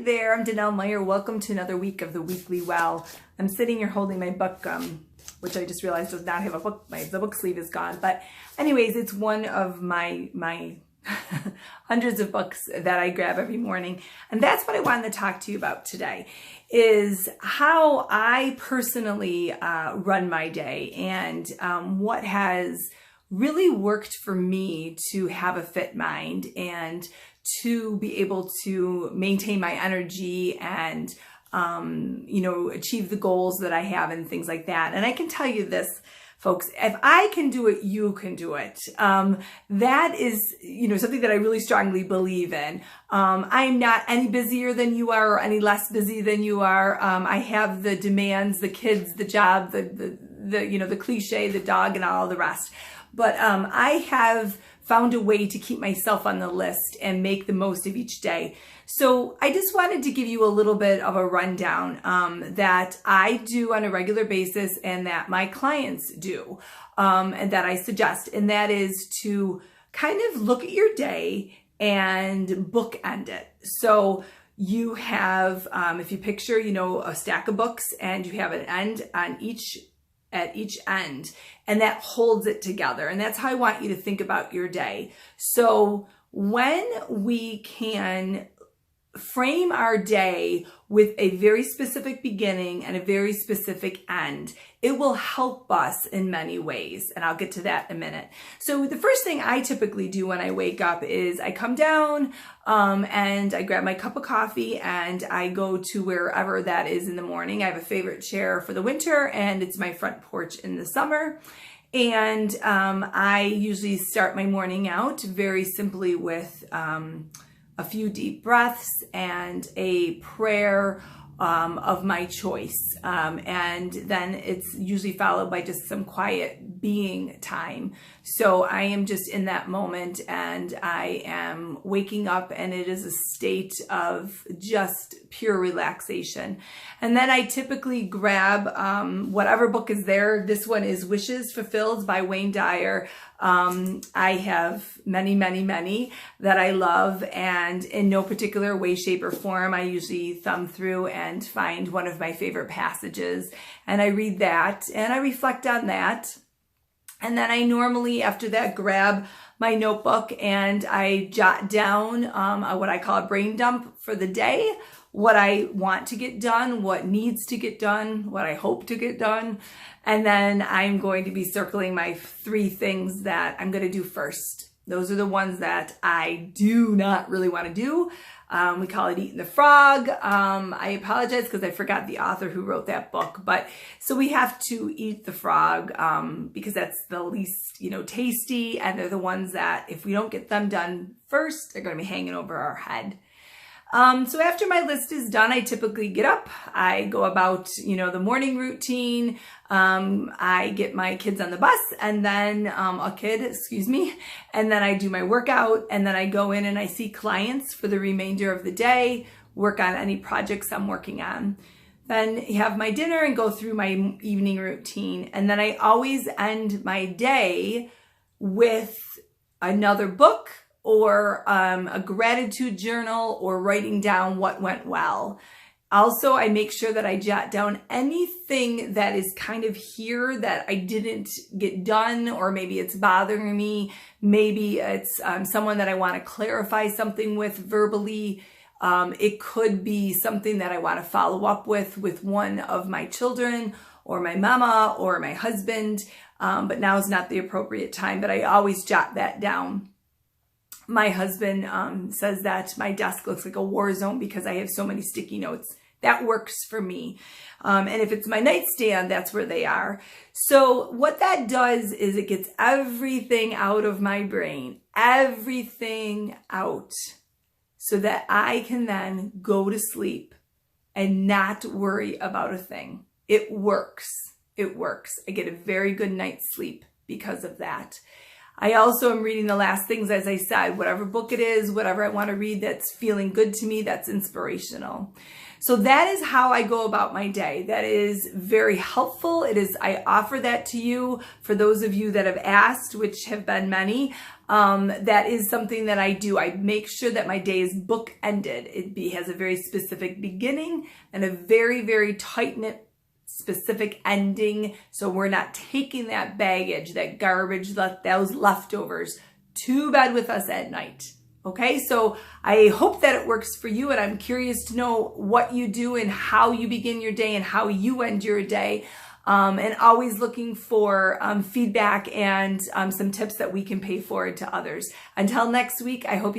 there, I'm Danelle Meyer. Welcome to another week of the Weekly Well. I'm sitting here holding my book, which I just realized does not have a book. The book sleeve is gone. But anyways, it's one of my hundreds of books that I grab every morning. And that's what I wanted to talk to you about today, is how I personally run my day and what has really worked for me to have a fit mind and to be able to maintain my energy and, achieve the goals that I have and things like that. And I can tell you this, folks, if I can do it, you can do it. That is, something that I really strongly believe in. I'm not any busier than you are or any less busy than you are. I have the demands, the kids, the job, the cliche, the dog and all the rest. But I have found a way to keep myself on the list and make the most of each day. So I just wanted to give you a little bit of a rundown that I do on a regular basis and that my clients do and that I suggest. And that is to kind of look at your day and bookend it. So you have, if you picture, a stack of books and you have an end on at each end, and that holds it together. And that's how I want you to think about your day. So when we can frame our day with a very specific beginning and a very specific end, it will help us in many ways. And I'll get to that in a minute. So the first thing I typically do when I wake up is I come down and I grab my cup of coffee and I go to wherever that is in the morning. I have a favorite chair for the winter and it's my front porch in the summer. And I usually start my morning out very simply with a few deep breaths and a prayer of my choice. And then it's usually followed by just some quiet being time. So I am just in that moment and I am waking up and it is a state of just pure relaxation. And then I typically grab whatever book is there. This one is Wishes Fulfilled by Wayne Dyer. I have many that I love, and in no particular way, shape, or form, I usually thumb through and find one of my favorite passages, and I read that, and I reflect on that. And then I normally, after that, grab my notebook and I jot down what I call a brain dump for the day, what I want to get done, what needs to get done, what I hope to get done. And then I'm going to be circling my 3 things that I'm going to do first. Those are the ones that I do not really want to do. We call it eating the frog. I apologize because I forgot the author who wrote that book. But so we have to eat the frog because that's the least, tasty. And they're the ones that if we don't get them done first, they're going to be hanging over our head. So after my list is done, I typically get up, I go about, the morning routine. I get my kids on the bus and then, and then I do my workout and then I go in and I see clients for the remainder of the day, work on any projects I'm working on. Then have my dinner and go through my evening routine. And then I always end my day with another book or a gratitude journal or writing down what went well. Also, I make sure that I jot down anything that is kind of here that I didn't get done, or maybe it's bothering me. Maybe it's someone that I want to clarify something with verbally. It could be something that I want to follow up with one of my children or my mama or my husband, but now is not the appropriate time, but I always jot that down. My husband says that my desk looks like a war zone because I have so many sticky notes. That works for me. And if it's my nightstand, that's where they are. So what that does is it gets everything out of my brain, everything out, so that I can then go to sleep and not worry about a thing. It works. It works. I get a very good night's sleep because of that. I also am reading the last things, as I said, whatever book it is, whatever I want to read that's feeling good to me, that's inspirational. So that is how I go about my day. That is very helpful. I offer that to you for those of you that have asked, which have been many. That is something that I do. I make sure that my day is book-ended. It has a very specific beginning and a very, very tight-knit specific ending. So we're not taking that baggage, that garbage, those leftovers to bed with us at night. Okay, so I hope that it works for you, and I'm curious to know what you do and how you begin your day and how you end your day. And always looking for feedback and some tips that we can pay forward to others. Until next week, I hope you